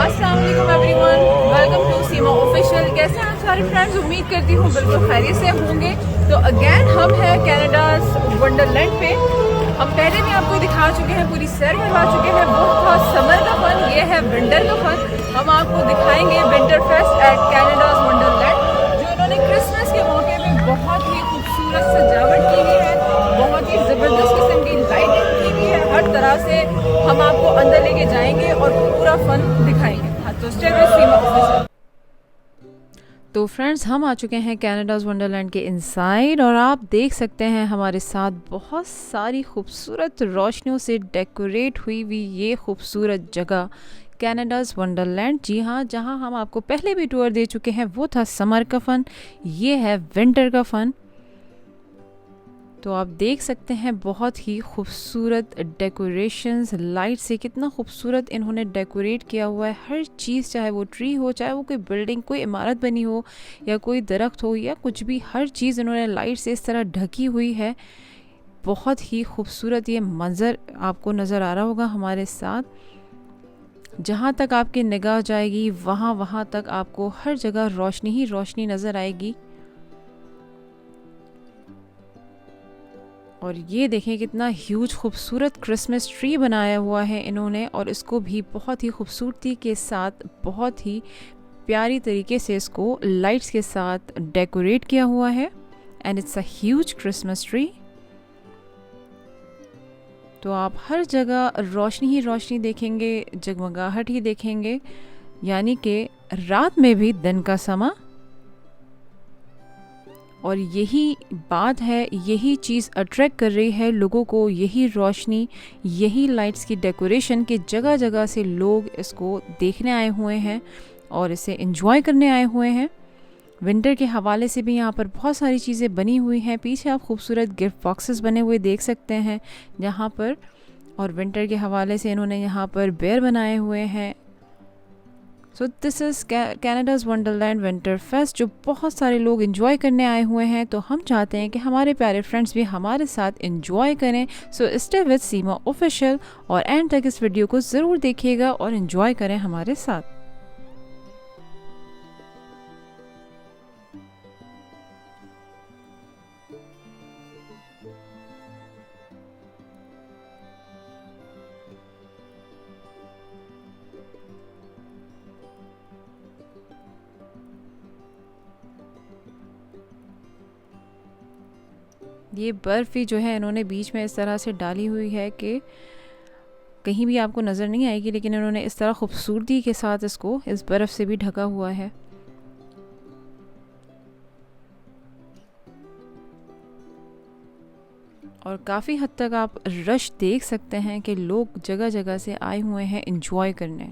अस्सलाम वालेकुम everyone, welcome to Seema official. कैसे हैं आप सारे फ्रेंड्स? उम्मीद करती हूँ बिल्कुल खैरियत से होंगे। तो अगेन हम हैं कनाडाज वंडरलैंड पे। हम पहले भी आपको दिखा चुके हैं, पूरी सैर करवा चुके हैं। वो था समर का फन, ये है विंटर का फन। हम आपको दिखाएंगे विंटर फेस्ट एट कनाडाज वंडरलैंड, जो इन्होंने क्रिसमस के मौके पे बहुत ही खूबसूरत सजावट की हुई है, बहुत ही ज़बरदस्त किस्म की लाइटिंग की हुई है। हर तरह से हम आपको अंदर लेके जाएंगे और पूरा फन दिखाएंगे। हाँ, तो स्टे विद सीमा ऑफिशियल। तो फ्रेंड्स, हम आ चुके हैं कनाडाज वंडरलैंड के इनसाइड और आप देख सकते हैं हमारे साथ बहुत सारी खूबसूरत रोशनियों से डेकोरेट हुई हुई ये खूबसूरत जगह कनाडाज वंडरलैंड। जी हाँ, जहाँ हम आपको पहले भी टूर दे चुके हैं। वो था समर का फ़न, ये है विंटर का फ़न। तो आप देख सकते हैं बहुत ही खूबसूरत डेकोरेशंस, लाइट से कितना खूबसूरत इन्होंने डेकोरेट किया हुआ है। हर चीज़, चाहे वो ट्री हो, चाहे वो कोई बिल्डिंग, कोई इमारत बनी हो, या कोई दरख्त हो, या कुछ भी, हर चीज़ इन्होंने लाइट से इस तरह ढकी हुई है। बहुत ही खूबसूरत ये मंज़र आपको नज़र आ रहा होगा हमारे साथ। जहाँ तक आपकी निगाह जाएगी वहाँ तक आपको हर जगह रोशनी ही रोशनी नज़र आएगी। और ये देखें कितना ह्यूज खूबसूरत क्रिसमस ट्री बनाया हुआ है इन्होंने, और इसको भी बहुत ही खूबसूरती के साथ, बहुत ही प्यारी तरीके से इसको लाइट्स के साथ डेकोरेट किया हुआ है। And it's a huge Christmas tree. तो आप हर जगह रोशनी ही रोशनी देखेंगे, जगमगाहट ही देखेंगे, यानी कि रात में भी दिन का समा। और यही बात है, यही चीज़ अट्रैक्ट कर रही है लोगों को, यही रोशनी, यही लाइट्स की डेकोरेशन के जगह जगह से लोग इसको देखने आए हुए हैं और इसे एंजॉय करने आए हुए हैं। विंटर के हवाले से भी यहाँ पर बहुत सारी चीज़ें बनी हुई हैं। पीछे आप खूबसूरत गिफ्ट बॉक्सेस बने हुए देख सकते हैं यहाँ पर, और विंटर के हवाले से इन्होंने यहाँ पर बेयर बनाए हुए हैं। So this is Canada's wonderland winter fest, जो बहुत सारे लोग इन्जॉय करने आए हुए हैं। तो हम चाहते हैं कि हमारे प्यारे फ्रेंड्स भी हमारे साथ इन्जॉय करें। So stay with Seema official और एंड तक इस वीडियो को ज़रूर देखिएगा और इन्जॉय करें हमारे साथ। ये बर्फ़ भी जो है इन्होंने बीच में इस तरह से डाली हुई है कि कहीं भी आपको नज़र नहीं आएगी, लेकिन इन्होंने इस तरह खूबसूरती के साथ इसको इस बर्फ़ से भी ढका हुआ है। और काफ़ी हद तक आप रश देख सकते हैं कि लोग जगह जगह से आए हुए हैं एंजॉय करने।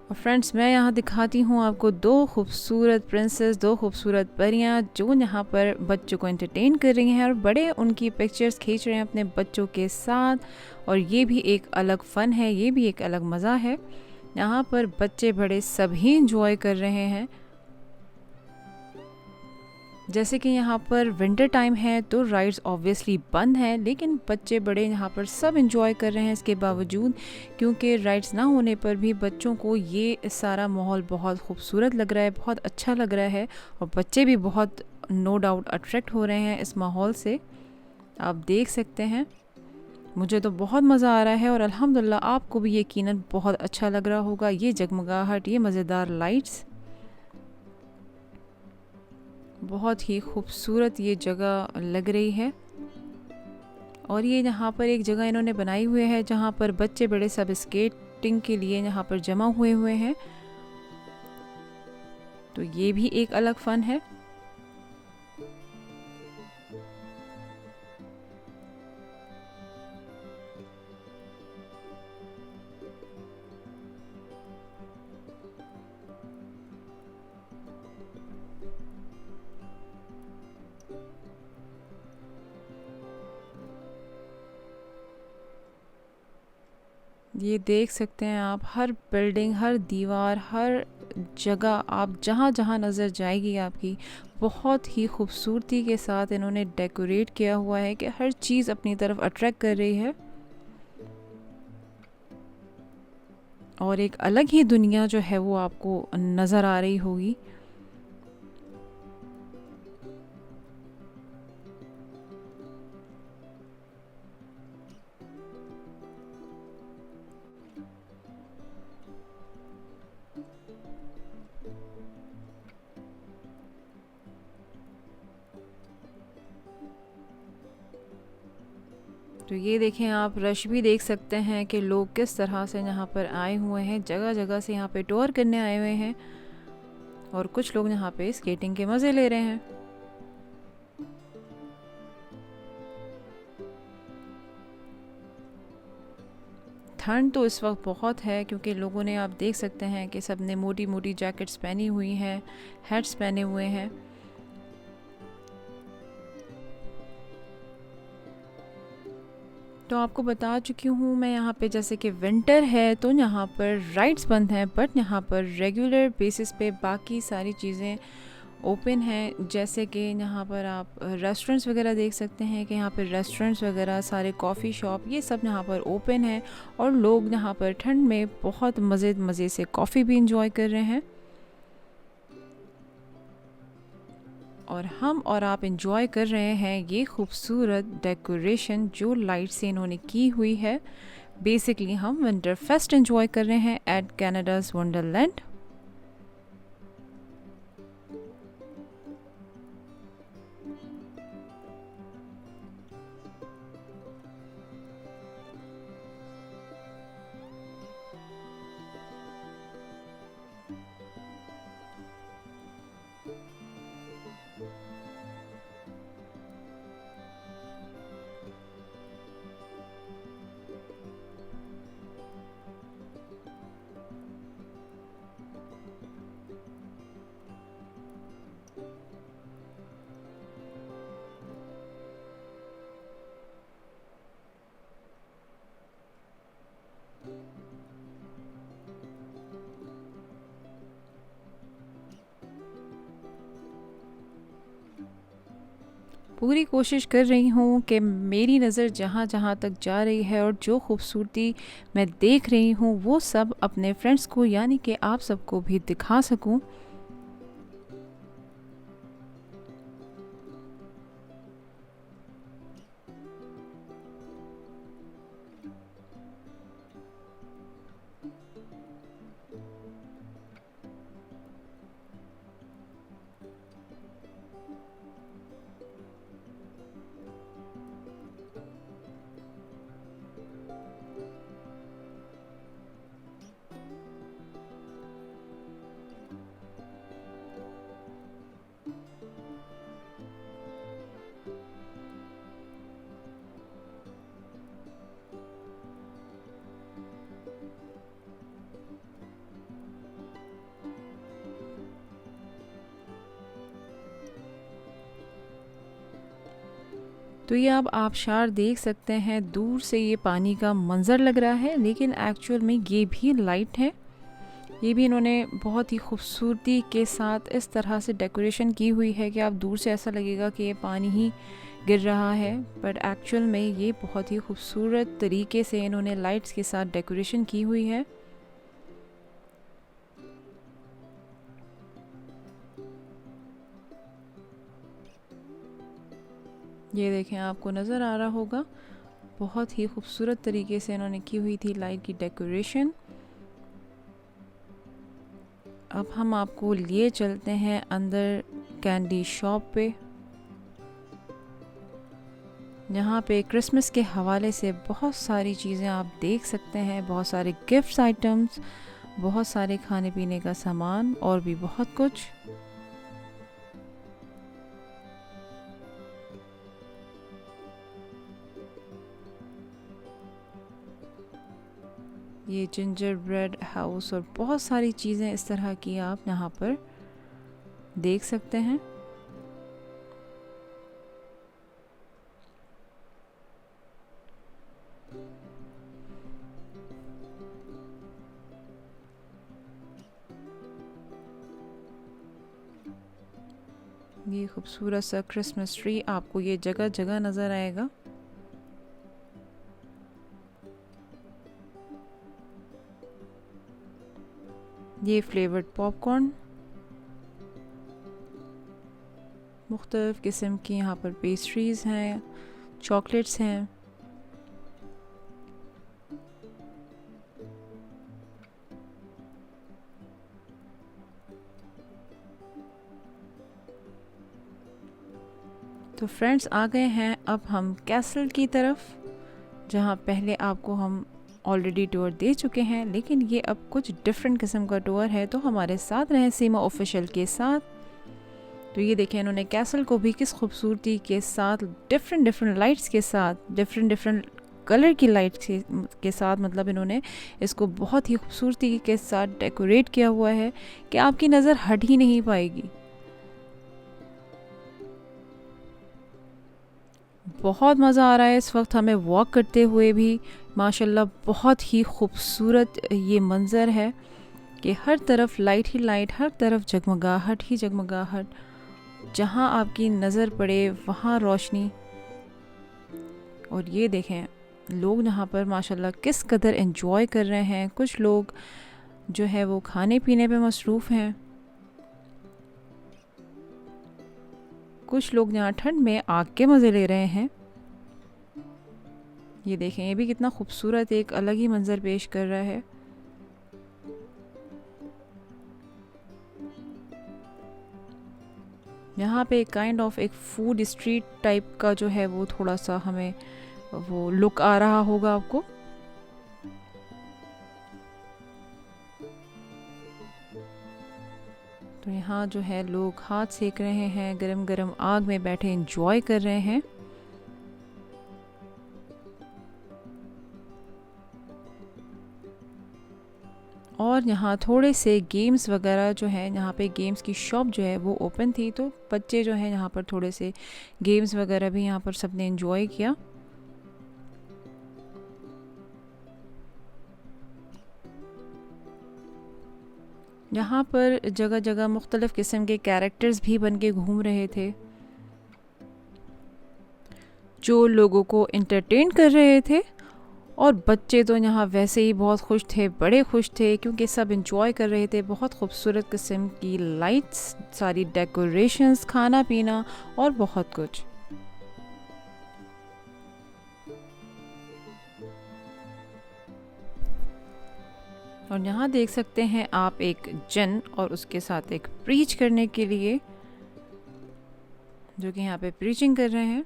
और फ्रेंड्स, मैं यहाँ दिखाती हूँ आपको दो खूबसूरत प्रिंसेस, दो खूबसूरत परियाँ जो यहाँ पर बच्चों को एंटरटेन कर रही हैं और बड़े उनकी पिक्चर्स खींच रहे हैं अपने बच्चों के साथ। और ये भी एक अलग फ़न है, ये भी एक अलग मज़ा है। यहाँ पर बच्चे बड़े सभी इंजॉय कर रहे हैं। जैसे कि यहाँ पर विंटर टाइम है तो राइड्स ऑब्वियसली बंद हैं, लेकिन बच्चे बड़े यहाँ पर सब इंजॉय कर रहे हैं इसके बावजूद, क्योंकि राइड्स ना होने पर भी बच्चों को ये सारा माहौल बहुत खूबसूरत लग रहा है, बहुत अच्छा लग रहा है। और बच्चे भी बहुत नो डाउट अट्रैक्ट हो रहे हैं इस माहौल से। आप देख सकते हैं, मुझे तो बहुत मज़ा आ रहा है और अल्हम्दुलिल्लाह आपको भी यकीनन बहुत अच्छा लग रहा होगा। ये जगमगाहट, ये मज़ेदार लाइट्स, बहुत ही खूबसूरत ये जगह लग रही है। और ये यहाँ पर एक जगह इन्होंने बनाई हुई है जहाँ पर बच्चे बड़े सब स्केटिंग के लिए यहाँ पर जमा हुए हैं। तो ये भी एक अलग फ़न है। ये देख सकते हैं आप, हर बिल्डिंग, हर दीवार, हर जगह आप जहाँ जहाँ नज़र जाएगी आपकी, बहुत ही खूबसूरती के साथ इन्होंने डेकोरेट किया हुआ है कि हर चीज़ अपनी तरफ अट्रैक्ट कर रही है और एक अलग ही दुनिया जो है वो आपको नज़र आ रही होगी। तो ये देखें आप, रश भी देख सकते हैं कि लोग किस तरह से यहाँ पर आए हुए हैं, जगह जगह से यहाँ पे टूर करने आए हुए हैं और कुछ लोग यहाँ पे स्केटिंग के मज़े ले रहे हैं। ठंड तो इस वक्त बहुत है क्योंकि लोगों ने, आप देख सकते हैं कि सब ने मोटी मोटी जैकेट्स पहनी हुई हैं, हैट्स पहने हुए हैं। तो आपको बता चुकी हूँ मैं यहाँ पे, जैसे कि विंटर है तो यहाँ पर राइड्स बंद हैं, बट यहाँ पर रेगुलर बेसिस पे बाकी सारी चीज़ें ओपन हैं। जैसे कि यहाँ पर आप रेस्टोरेंट्स वगैरह देख सकते हैं कि यहाँ पर रेस्टोरेंट्स वगैरह, सारे कॉफ़ी शॉप, ये सब यहाँ पर ओपन है और लोग यहाँ पर ठंड में बहुत मज़े से कॉफ़ी भी इंजॉय कर रहे हैं और हम और आप इंजॉय कर रहे हैं ये खूबसूरत डेकोरेशन जो लाइट से इन्होंने की हुई है। बेसिकली हम विंटर फेस्ट इंजॉय कर रहे हैं एट कनाडाज़ वंडरलैंड। पूरी कोशिश कर रही हूँ कि मेरी नज़र जहाँ जहाँ तक जा रही है और जो खूबसूरती मैं देख रही हूँ वो सब अपने फ्रेंड्स को, यानी कि आप सबको भी दिखा सकूँ। तो ये आप आबशार देख सकते हैं, दूर से ये पानी का मंज़र लग रहा है लेकिन एक्चुअल में ये भी लाइट है। ये भी इन्होंने बहुत ही खूबसूरती के साथ इस तरह से डेकोरेशन की हुई है कि आप दूर से ऐसा लगेगा कि ये पानी ही गिर रहा है, बट एक्चुअल में ये बहुत ही खूबसूरत तरीके से इन्होंने लाइट्स के साथ डेकोरेशन की हुई है। ये देखें, आपको नज़र आ रहा होगा, बहुत ही खूबसूरत तरीके से इन्होंने की हुई थी लाइट की डेकोरेशन। अब हम आपको लिए चलते हैं अंदर कैंडी शॉप पे, जहाँ पे क्रिसमस के हवाले से बहुत सारी चीज़ें आप देख सकते हैं, बहुत सारे गिफ्ट्स आइटम्स, बहुत सारे खाने पीने का सामान और भी बहुत कुछ। ये जिंजर ब्रेड हाउस और बहुत सारी चीज़ें इस तरह की आप यहाँ पर देख सकते हैं। ये खूबसूरत सा क्रिसमस ट्री आपको ये जगह जगह नज़र आएगा। ये फ्लेवर्ड पॉपकॉर्न, मुख्तलिफ़ किस्म की यहाँ पर पेस्ट्रीज़ हैं, चॉकलेट्स हैं। तो फ्रेंड्स आ गए हैं अब हम कैसल की तरफ, जहाँ पहले आपको हम ऑलरेडी टूर दे चुके हैं, लेकिन ये अब कुछ डिफरेंट किस्म का टूर है। तो हमारे साथ रहें सीमा ऑफिशियल के साथ। तो ये देखें इन्होंने कैसल को भी किस खूबसूरती के साथ, डिफरेंट लाइट्स के साथ, डिफरेंट कलर की लाइट्स के साथ, मतलब इन्होंने इसको बहुत ही खूबसूरती के साथ डेकोरेट किया हुआ है कि आपकी नज़र हट ही नहीं पाएगी। बहुत मज़ा आ रहा है इस वक्त हमें वॉक करते हुए भी। माशाल्लाह बहुत ही खूबसूरत ये मंज़र है कि हर तरफ लाइट ही लाइट, हर तरफ जगमगाहट ही जगमगाहट, जहाँ आपकी नज़र पड़े वहाँ रोशनी। और ये देखें लोग यहाँ पर माशाल्लाह किस कदर एंजॉय कर रहे हैं। कुछ लोग जो है वो खाने पीने पे मसरूफ़ हैं, कुछ लोग यहाँ ठंड में आग के मज़े ले रहे हैं। ये देखें ये भी कितना खूबसूरत एक अलग ही मंजर पेश कर रहा है। यहाँ पे काइंड ऑफ एक फूड स्ट्रीट टाइप का जो है वो थोड़ा सा हमें वो लुक आ रहा होगा आपको। तो यहाँ जो है लोग हाथ सेक रहे हैं, गरम गरम आग में बैठे एंजॉय कर रहे हैं। और यहाँ थोड़े से गेम्स वगैरह जो है, यहाँ पे गेम्स की शॉप जो है वो ओपन थी, तो बच्चे जो हैं यहाँ पर थोड़े से गेम्स वगैरह भी यहाँ पर सबने एंजॉय किया। यहाँ पर जगह जगह मुख्तलिफ़ किस्म के कैरेक्टर्स भी बन के घूम रहे थे जो लोगों को इंटरटेन कर रहे थे। और बच्चे तो यहाँ वैसे ही बहुत खुश थे, बड़े खुश थे, क्योंकि सब इंजॉय कर रहे थे। बहुत खूबसूरत किस्म की लाइट्स, सारी डेकोरेशंस, खाना पीना और बहुत कुछ। और यहाँ देख सकते हैं आप एक जन और उसके साथ एक प्रीच करने के लिए, जो कि यहाँ पे प्रीचिंग कर रहे हैं।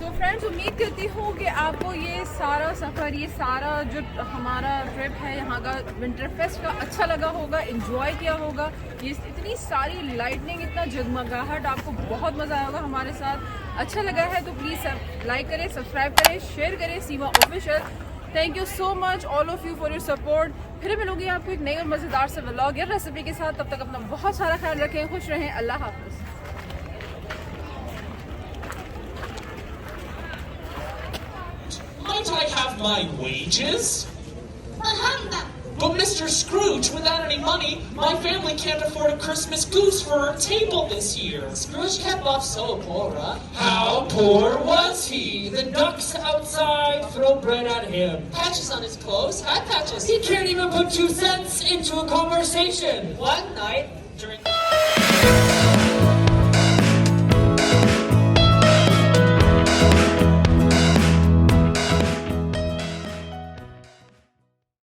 तो फ्रेंड्स उम्मीद करती हूँ कि आपको ये सारा सफ़र, ये सारा जो हमारा ट्रिप है यहाँ का विंटर फेस्ट का अच्छा लगा होगा, एंजॉय किया होगा। ये इतनी सारी लाइटनिंग, इतना जगमगाहट, आपको बहुत मज़ा आया होगा हमारे साथ। अच्छा लगा है तो प्लीज़ सब लाइक करें, सब्सक्राइब करें, शेयर करें Seema official. Thank you so much all of you for your support. फिर मिलूंगी आपको एक नई और मज़ेदार से व्लॉग या रेसिपी के साथ। तब तक अपना बहुत सारा ख्याल रखें, खुश रहें। अल्लाह हाफ़िज़। Might I have my wages? But Mr. Scrooge, without any money, my family can't afford a Christmas goose for our table this year. Scrooge kept off so poor, huh? How poor was he? The ducks outside throw bread at him. Patches on his clothes, hat patches. He can't even put 2 cents into a conversation. One night during